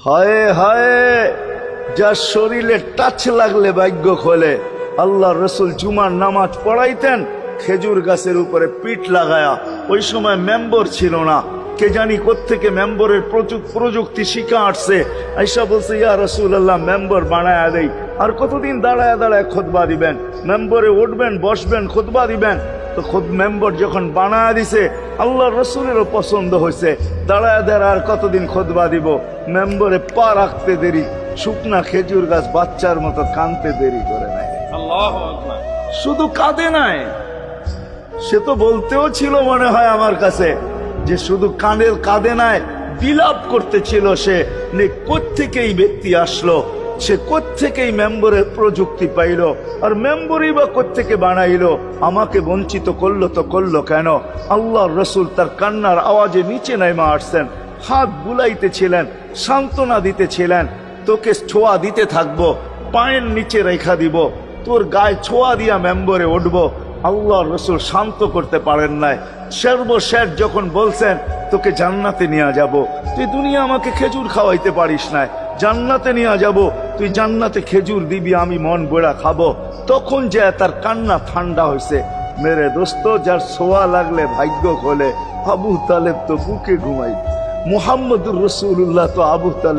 হায় হায়, যার শরীরে টাচ লাগলে ভাগ্য খোলে। আল্লাহ রসুল জুমার নামাজ পড়াইতেন খেজুর গাছের উপরে পিঠ লাগায়া। ওই সময় মেম্বর ছিল না, কে জানি কোত্থেকে মেম্বরের প্রযুক্তি শিখা আসছে। আইসা বলছে, ইয়া রাসূলুল্লাহ, মেম্বর বানায়া দেই। আর কতদিন দাঁড়ায় দাঁড়ায় খুতবা দিবেন? মেম্বরে উঠবেন, বসবেন, খুতবা দিবেন। তো খুদ মেম্বর যখন বানায়া দিছে, আল্লাহ রসুলেরও পছন্দ হয়েছে। দাঁড়ায় দাঁড়ায় আর কতদিন খুতবা দিব? মেম্বরে পা রাখতে দেরি, শুকনা খেজুর গাছ বাচ্চার মতো কানতে দেরি করে নাই। শুধু কাঁদে নাই, সে তো বলতেও ছিল মনে হয় আমার কাছে যে শুধু কাঁদে নাই, বিলাপ করতেছিল সে। কোত্থেকেই ব্যক্তি আসলো, সে কোত্থেকেই মেম্বরের প্রযুক্তি পাইল, আর মেম্বরই বা কোত্থেকে বানাইলো? আমাকে বঞ্চিত করলো তো করলো কেন? আল্লাহর রসুল তার কান্নার আওয়াজে নিচে নাইমা আসছেন, হাত বুলাইতেছিলেন, সান্ত্বনা দিতেছিলেন। তোকে ছোঁয়া দিতে থাকবো, পায়ের নিচে রেখা দিব, তোর গায়ে ছোঁয়া দিয়া মেম্বরে উঠবো। আল্লাহর রসুল শান্ত করতে পারেন নাই। সর্বশেষ যখন বলছেন, তোকে জান্নাতে নিয়ে যাব, তুই দুনিয়া আমাকে খেজুর খাওয়াইতে পারিস না, জান্নাতে নিয়ে যাব, তুই জান্নাতে খেজুর দিবি, আমি মন বড়া খাবো। তখন যে তার কান্না ঠান্ডা হয়েছে। মেরে দোস্ত, যার ছোঁয়া লাগলে ভাগ্য খোলে। আবু তালেব তো বুকে ঘুমাই, মুহাম্মদুর রাসূলুল্লাহ তো আবু তালেব